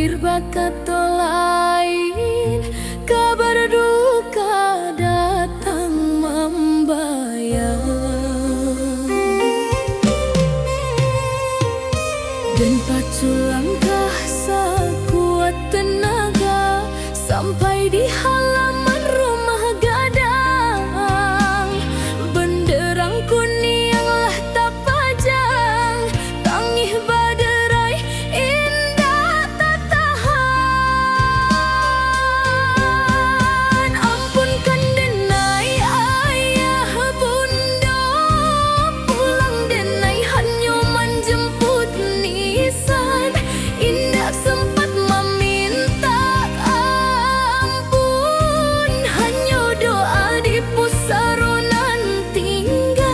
kata lain, kabar duka datang membayang, dan pacu langkah sekuat tenaga sampai di halaman rumah gadang. Benderang kuning lah tak pajang, tangih baderai indah tak tahan. Ampunkan denai ayah bunda, pulang denai hanya menjemput nisan. Indah sempat meminta ampun, hanya doa di pusaronan tinggal.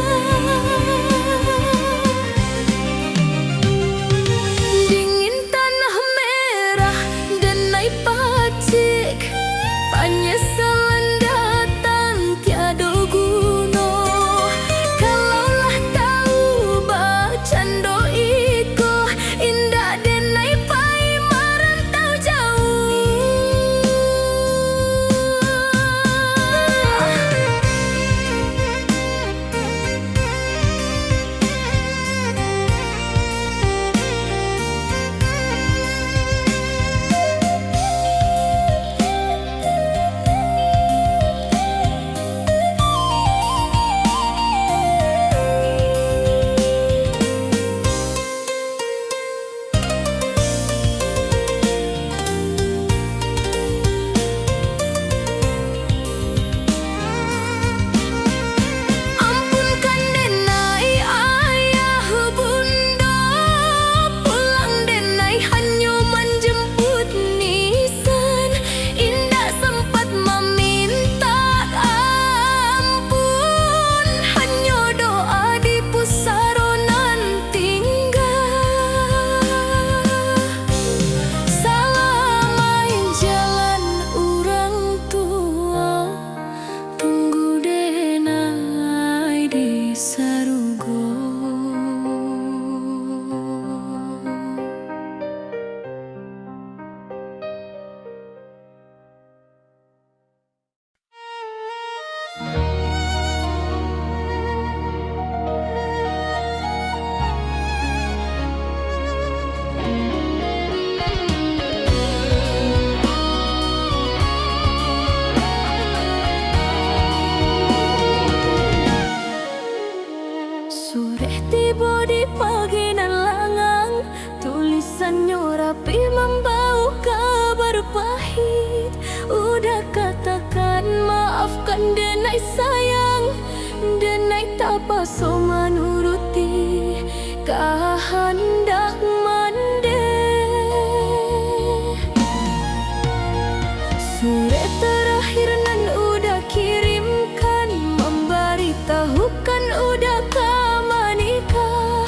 Dingin tanah merah denai pacik, penyesalan datang tiada guna. Kalaulah tahu bacando iko, indah denai pai merantau jauh. Ampunkan denai ayah bunda, pulang denai hanya menjemput nisan. Indah sempat meminta ampun, hanya doa di pusaronan tinggal. Salamai jalan orang tua, tunggu denai di sarugo. Sore tiba di pagi nan langang, tulisannya rapi membau kabar pahit. Udah katakan maafkan denai sayang, denai tak paso menuruti kehendak mande. Surat terakhir nan udah kirimkan, memberitahukan udah menikah.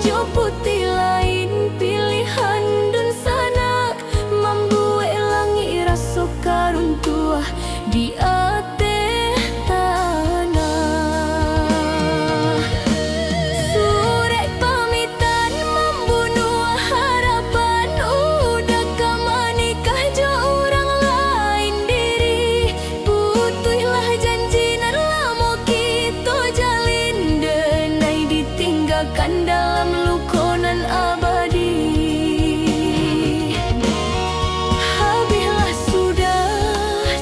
Jo putih lain pilihan dun sanak, membuat langi rasa karuntua di ate tanah. Surat pamitan membunuh harapan, udah menikah jo orang lain diri. Putuhlah janji nan lama kita jalin, denai ditinggalkan dalam lukonan abadi. Habislah sudah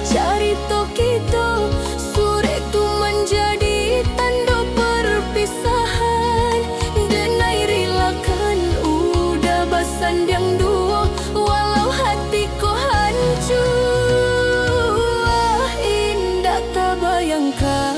cerita kita, surat tu menjadi tanda perpisahan. Denai relakan udah bersandang dua, walau hatiku hancur, indah tak bayangkan.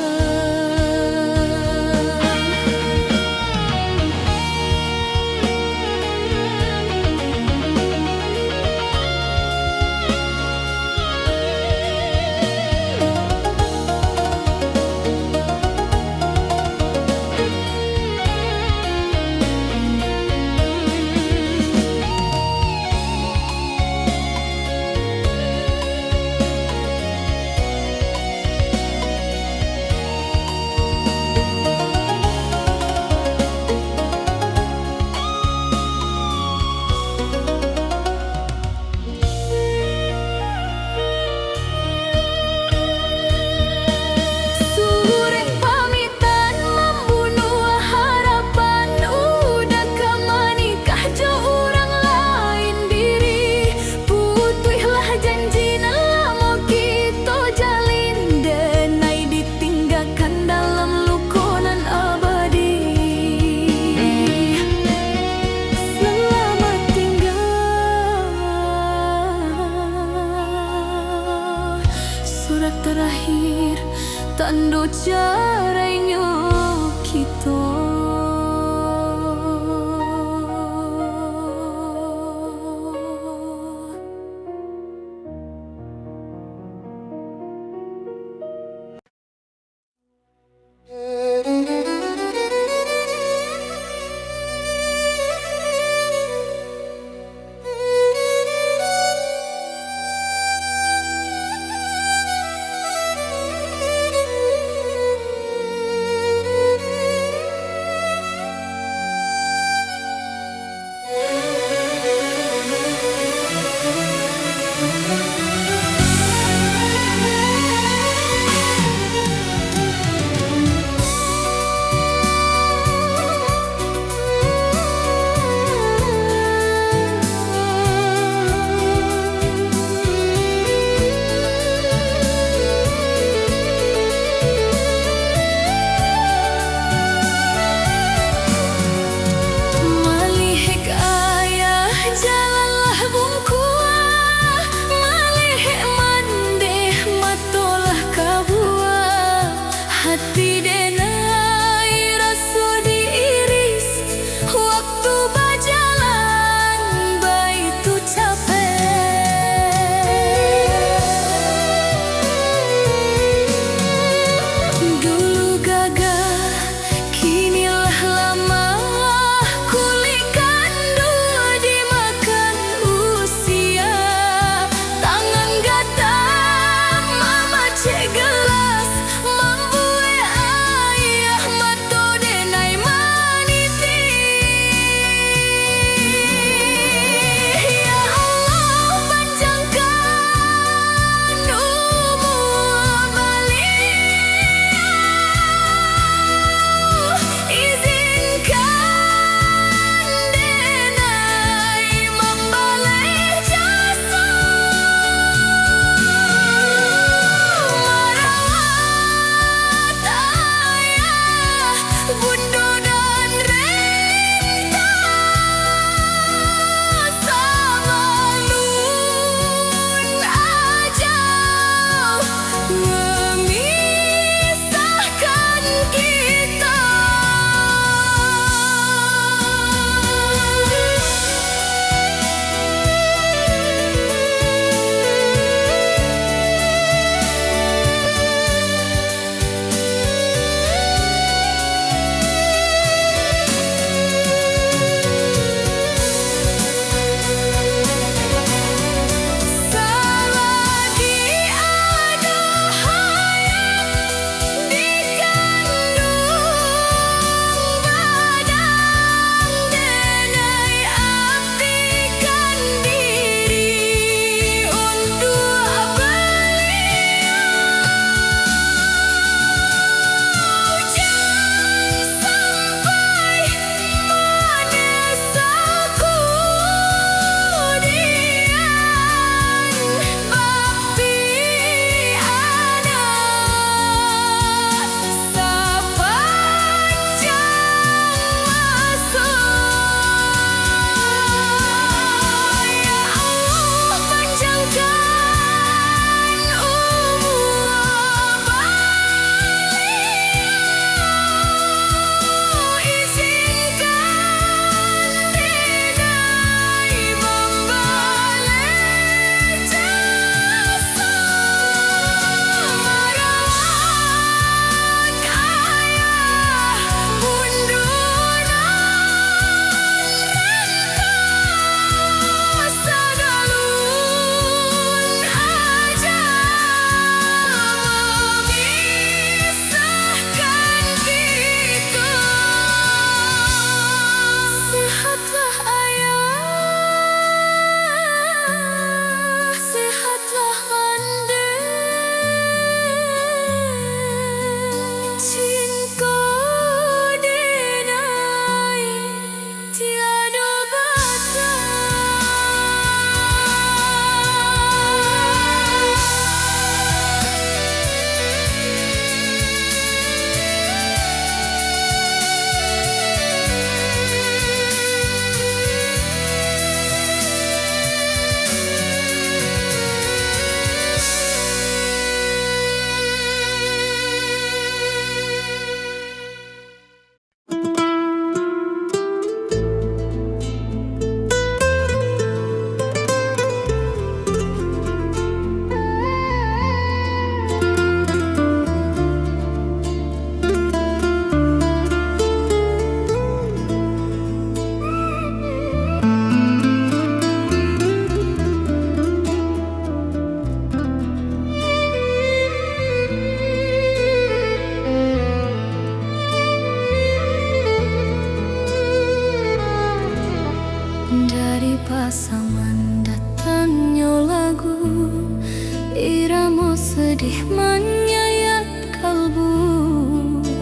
sedih menyayat kalbu,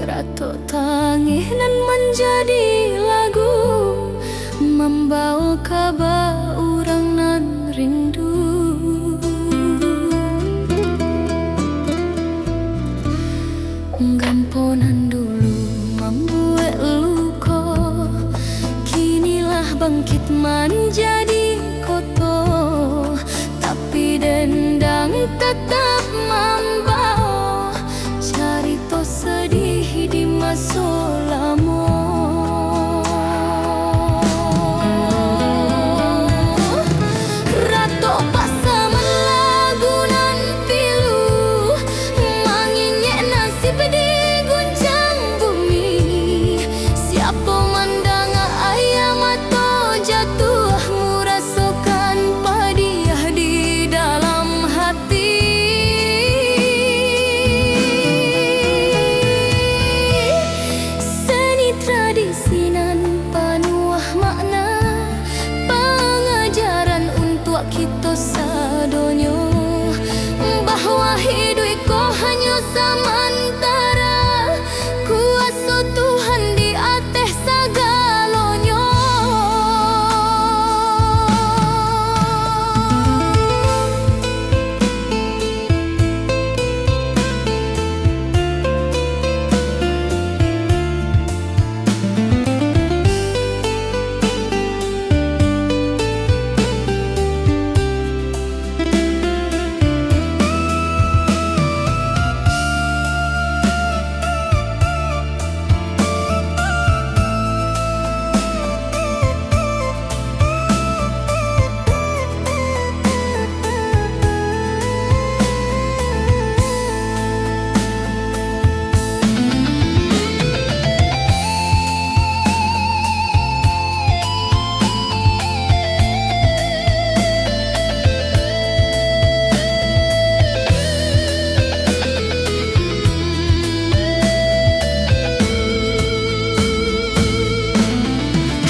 rato tangih nan menjadi lagu, membawa kabar orang nan rindu. Gamponan dulu membuat luka, kinilah bangkit menjadi kotor, tapi dendang tetap membawa cerita sedih di masa lama. Rato pasaman lagu nan pilu, mengingat nasib di guncang bumi. Siapa mandang ayam atau jatuh, merasakan padiah di dalam hati. Seni tradisi nan penuh makna, pengajaran untuk kita sadonyo, bahwa hidup ko hanya sementara, kuasa Tuhan di atas segalanya.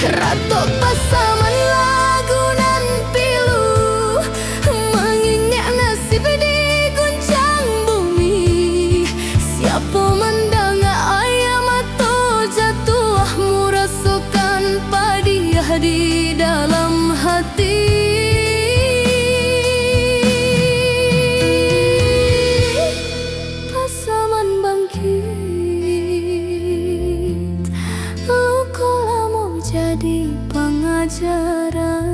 Rato pasaman lagu nan pilu, mengingat nasib di guncang bumi. Siapa mandang ayam atau jatuh, merasakan padiah di dalam hati. Pasaman bangkit, luka lama jadi pengajaran.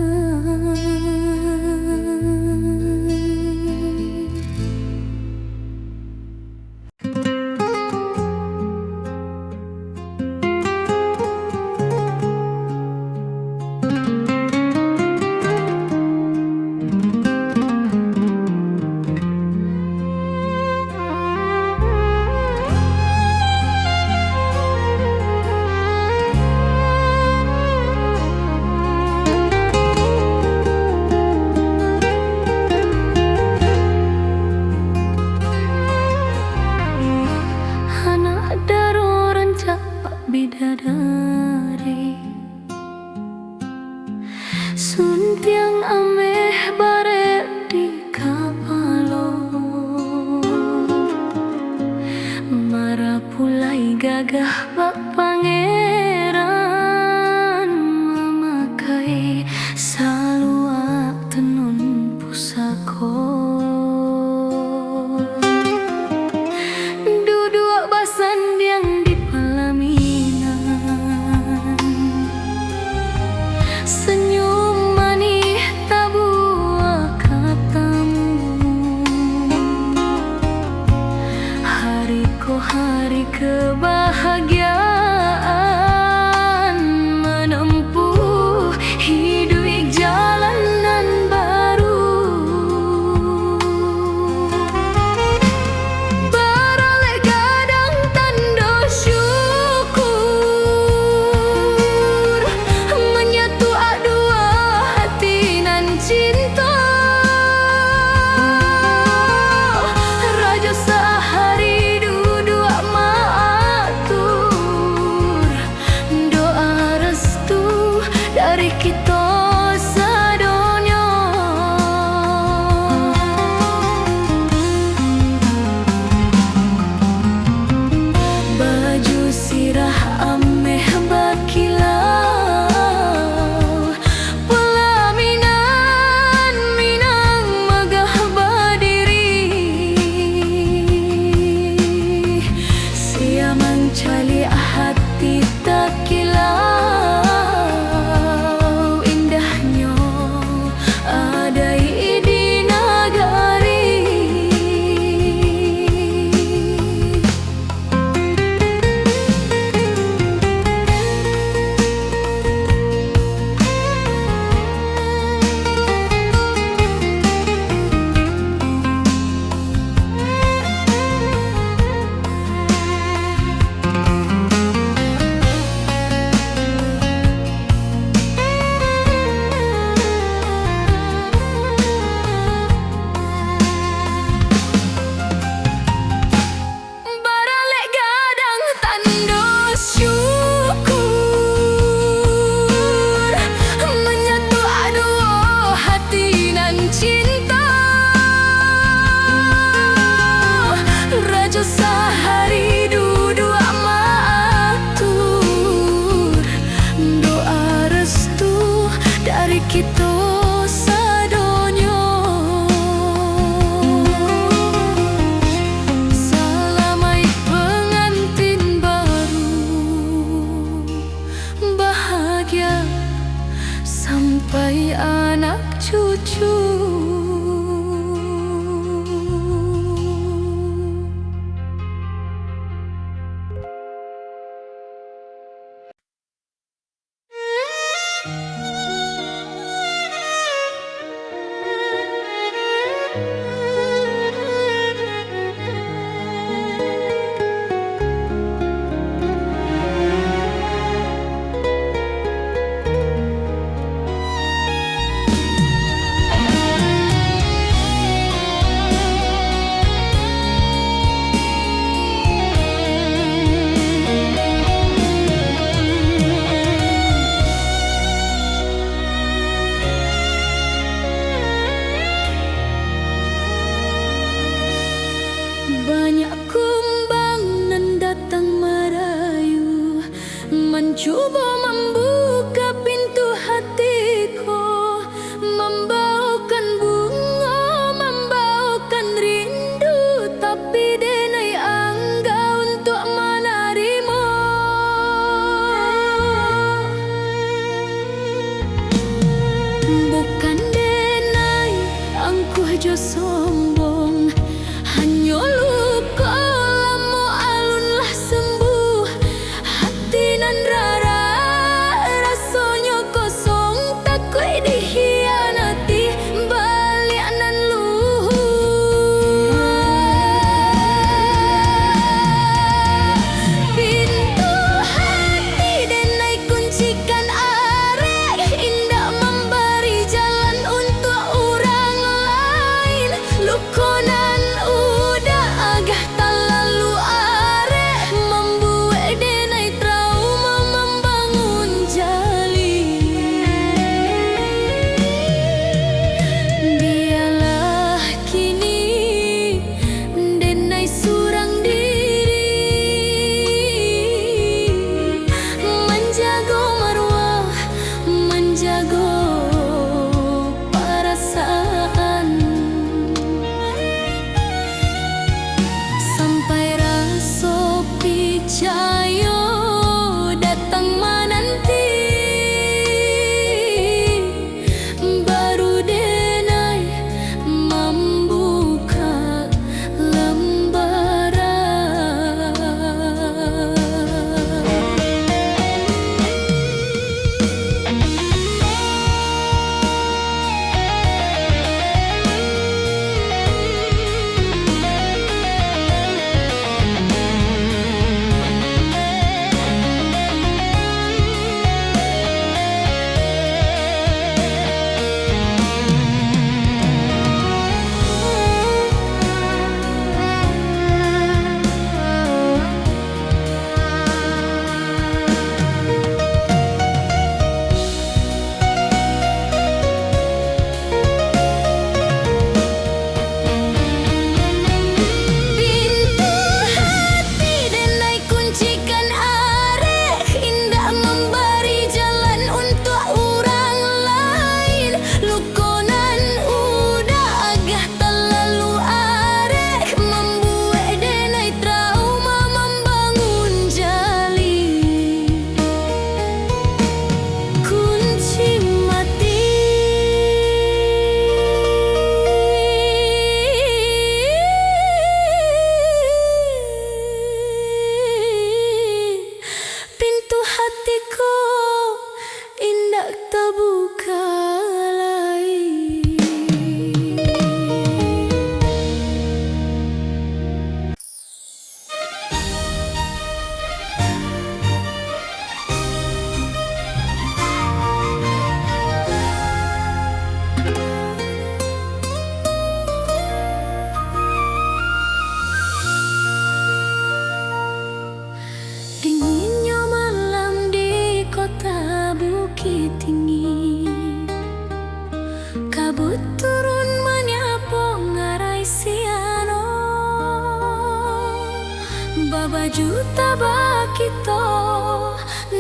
bahagia sampai anak cucu. Banyak kumbang nan datang merayu, mencoba membuka pintu hatiku, membawakan bunga, membawakan rindu, tapi denai angga untuk menerima. Bukan denai angkuh jo sombong, hanya luka lamo alunlah sembuh. Hati nan rara rasanya kosong, takut dikhianati balik nan luhur. Pintu hati denai kuncikan arek, indah memberi jalan untuk orang lain. Lukonan udah agak terlalu arek, membuat denai trauma membangun jali. Biarlah kini denai surang diri, menjaga marwah, menjaga perasaan, sampai rasa percaya datang menanti, baru denai membuka lembaran. Pintu hati denai kuncikan arek, indah memberi jalan untuk orang lain. Lukonan udah agak terlalu arek, membuat denai trauma membangun jali. Kunci mati, pintu hatiku indah terbuka lagi. Dinginnya malam di kota Bukit Tinggi, kabut turun menyapu ngarai siano. Babaju tabak kita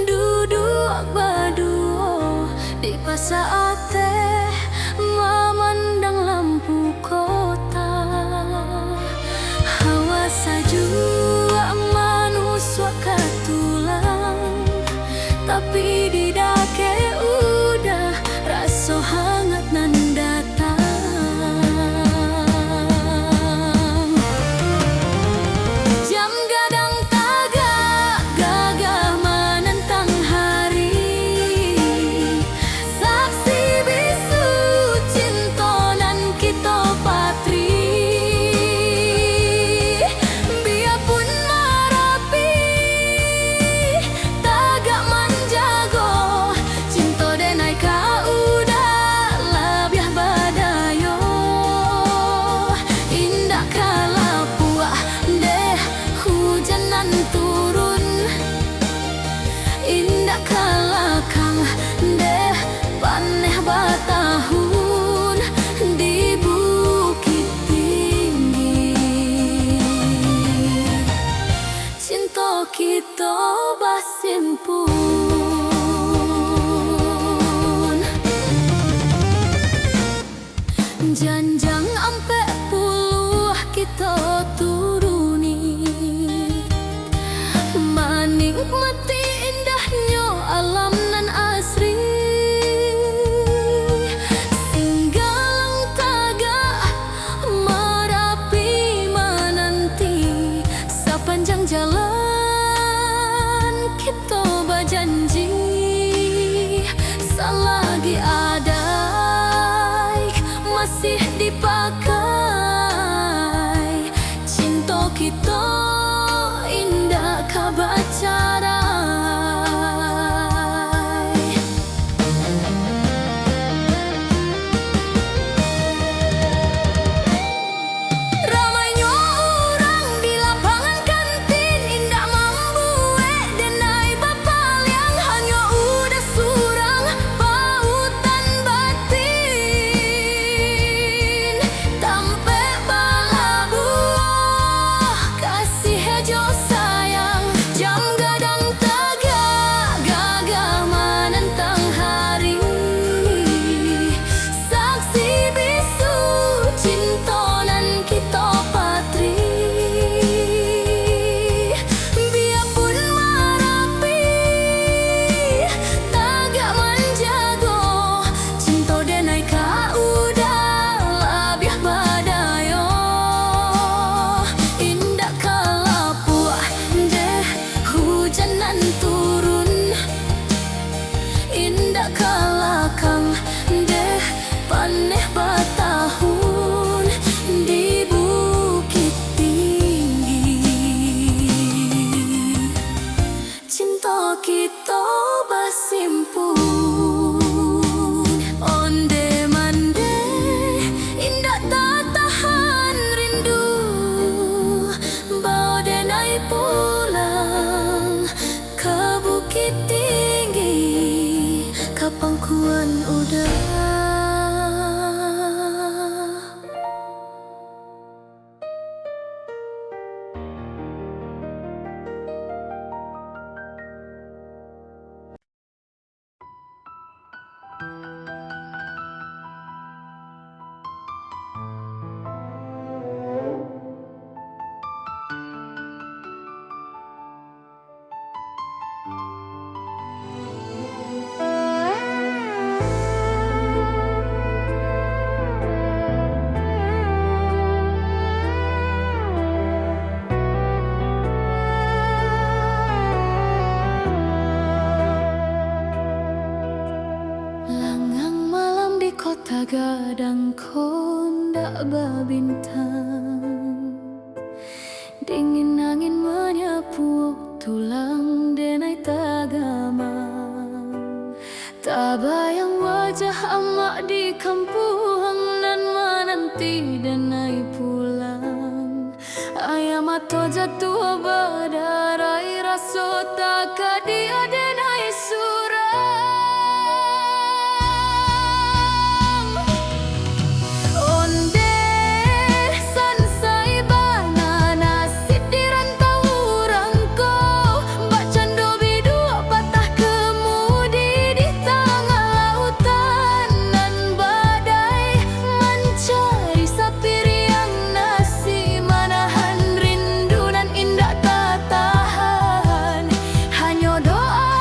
duduk berdua di pasar teh, memandang lampu kota. Hawa saju manuswa katulang, tapi di dake udah rasa hangat nan datang. Jam gadang tagak gagah menentang hari, saksi bisu cinta nan kita patri. Biarpun marapi tagak menjago, cinta denai ka udah lebih badayo. Indah kala puah deh hujan nan turun, indah kala kang deh paneh batahun di bukit tinggi. Cinta kita basimpun, janjang ampe puluh kita turuni, menikmati indahnya alam nan asri. Singgalang tagak merapi menanti, sepanjang jalan kita berjanji, selagi ada masih dipakai, cinta kita indah kabacarai. Ramainya orang di lapangan kantin, indah membuat denai bapal yang hanya udah surang pautan batin. Tampe bala buah kasih hejo sayang, jam gadang tagak gagah menentang hari, saksi bisu cinta nan kita patri. Biarpun marapi tagak menjago, cinta denai ka udah lebih badayo. Indah kala puah deh hujan nan turun, indah kala kang deh paneh batahun di bukit tinggi. Cinta kita basimpun, onde mande indah tak tahan rindu, bawa denai pulang ke bukit tinggi, ke pangkuan udara. Langang malam di kota gadang kondak babintang, dingin angin menyapu tulang denai tagamang. Tak bayang wajah emak di kampung nan menanti denai pulang. Ayam atau jatuh badarai rasa tak dia denai surang. Onde sansai bana nasib di rantau rangko, bak cando bidua patah kemudi di tengah lautan nan badai, mencari sapir yang nasi manahan rindu nan indah tak tahan. Hanya doa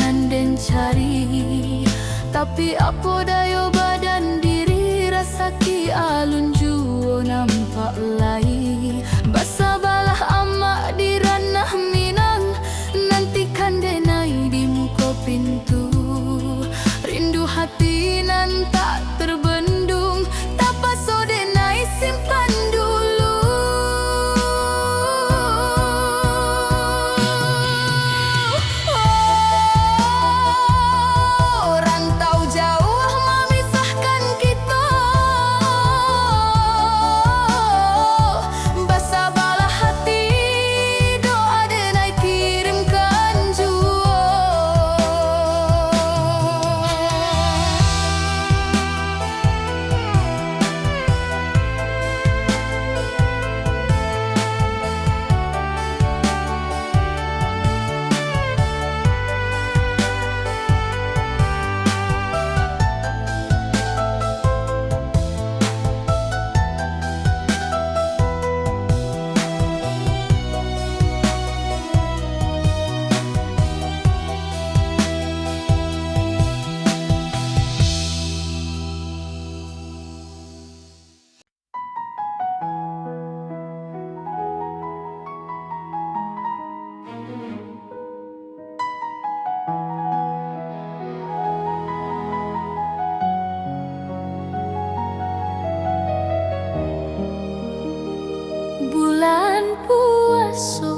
handen cari, tapi apa dayo badan diri rasaki alun juo nampak lai. Basa balah amak di ranah Minang, nantikan denai di muka pintu. Rindu hati nan tak terbendung, tapaso denai simpan dulu. Rantau jauh memisahkan kita, basa balah hati doa denai kirimkan jua. Bulan puaso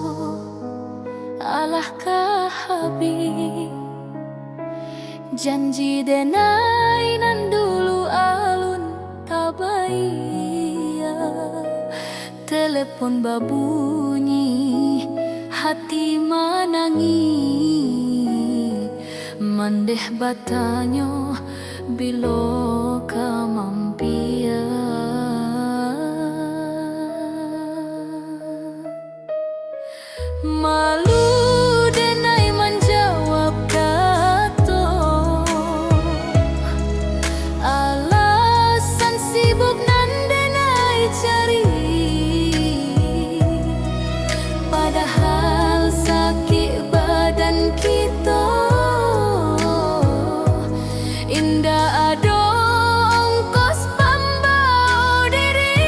alah kahabi, janji denai nan dulu alun tabaya. Telepon babunyi, hati manangi, mandeh batanyo bilo ka mampia. Malu denai menjawab kata, alasan sibuk nan denai cari, padahal sakit badan kita. Indah ado ongkos pembau diri,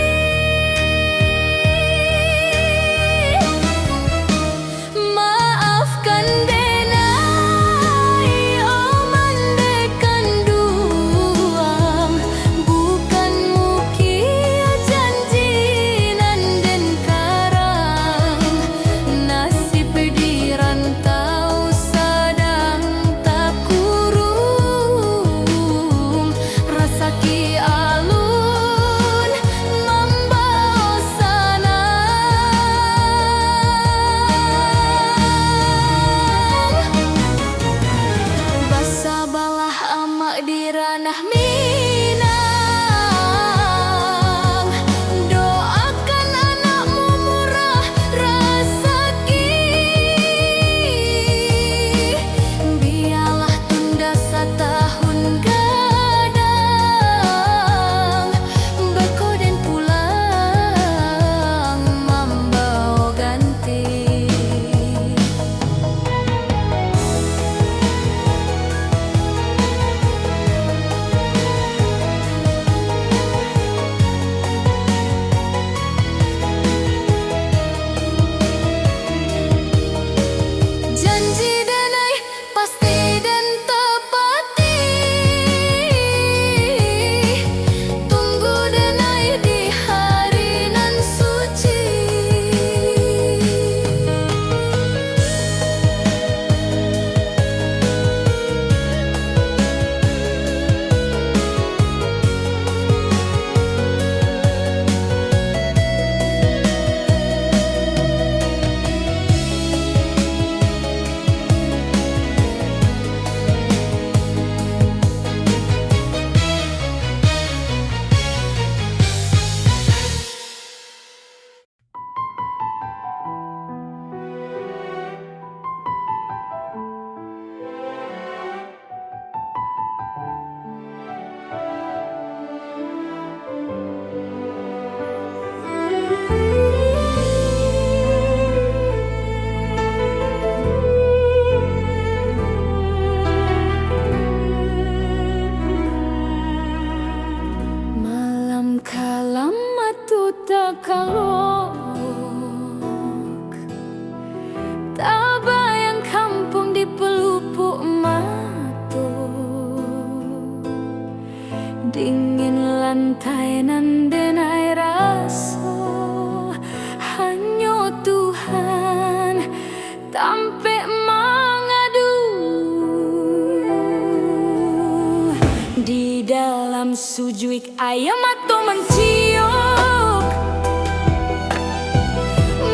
maafkan denai oh mandekan duang, bukan mukia janji nan den karang. Nasib di rantau sadang tak kurung, rasaki alun membawa sana. Basa balah amak di ranah Minang, doakan anakmu murah rasaki. Biarlah tunda setahun gadang, berkoden pulang membawa ganti. Dingin lantai nan denai rasa, hanya Tuhan tampe mengadu. Di dalam sujud ayam atau mencium,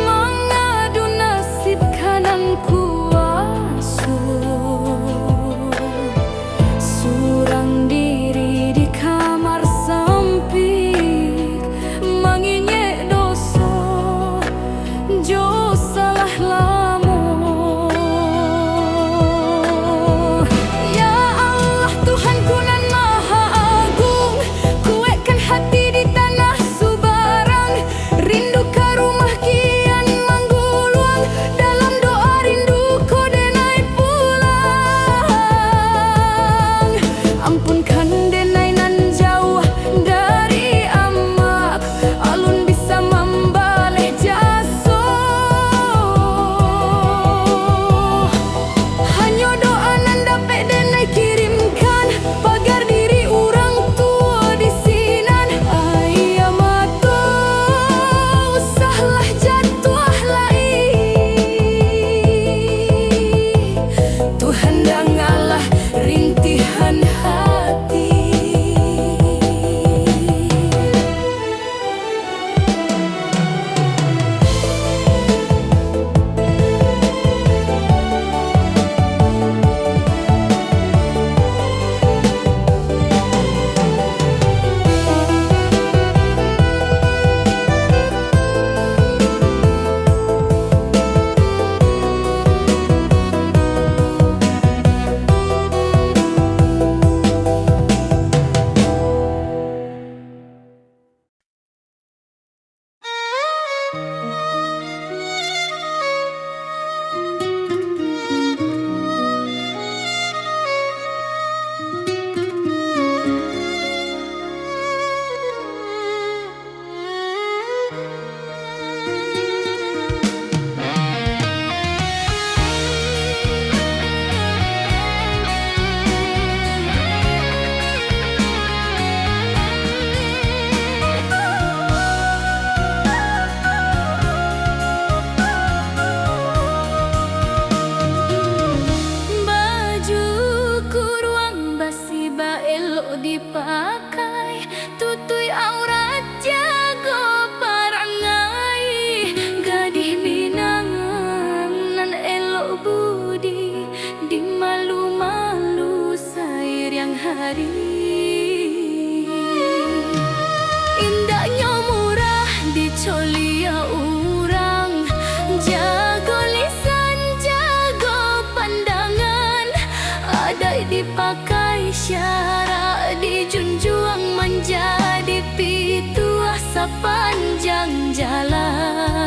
mengadu nasib kanan kuasu. Surang diri di kamar sempit, menginyek dosa, jo salah lamo. Ya Allah Tuhanku nan maha agung, kuatkan hati di tanah subarang. Rindu ke rumah kian mengguluang, dalam doa rinduku denai pulang. Ampunkan denai nan jauh dari amak, alun bisa membaleh jasa. Hanya doa nan dapat denai kirimkan, pagar diri orang tua di sinan. Ayam atau usahlah jatuh lai, Tuhan dangalah rintihan hati. Bajuku ruang basi ba elok dipakai, tutui aurat jago parangai. Gadih binangan nan elok budi, di malu-malu sair yang hari. Indahnya murah dicolia orang, jago lisan jago pandangan. Ada dipakai syarak dijunjung menjadi pitu asa panjang jalan.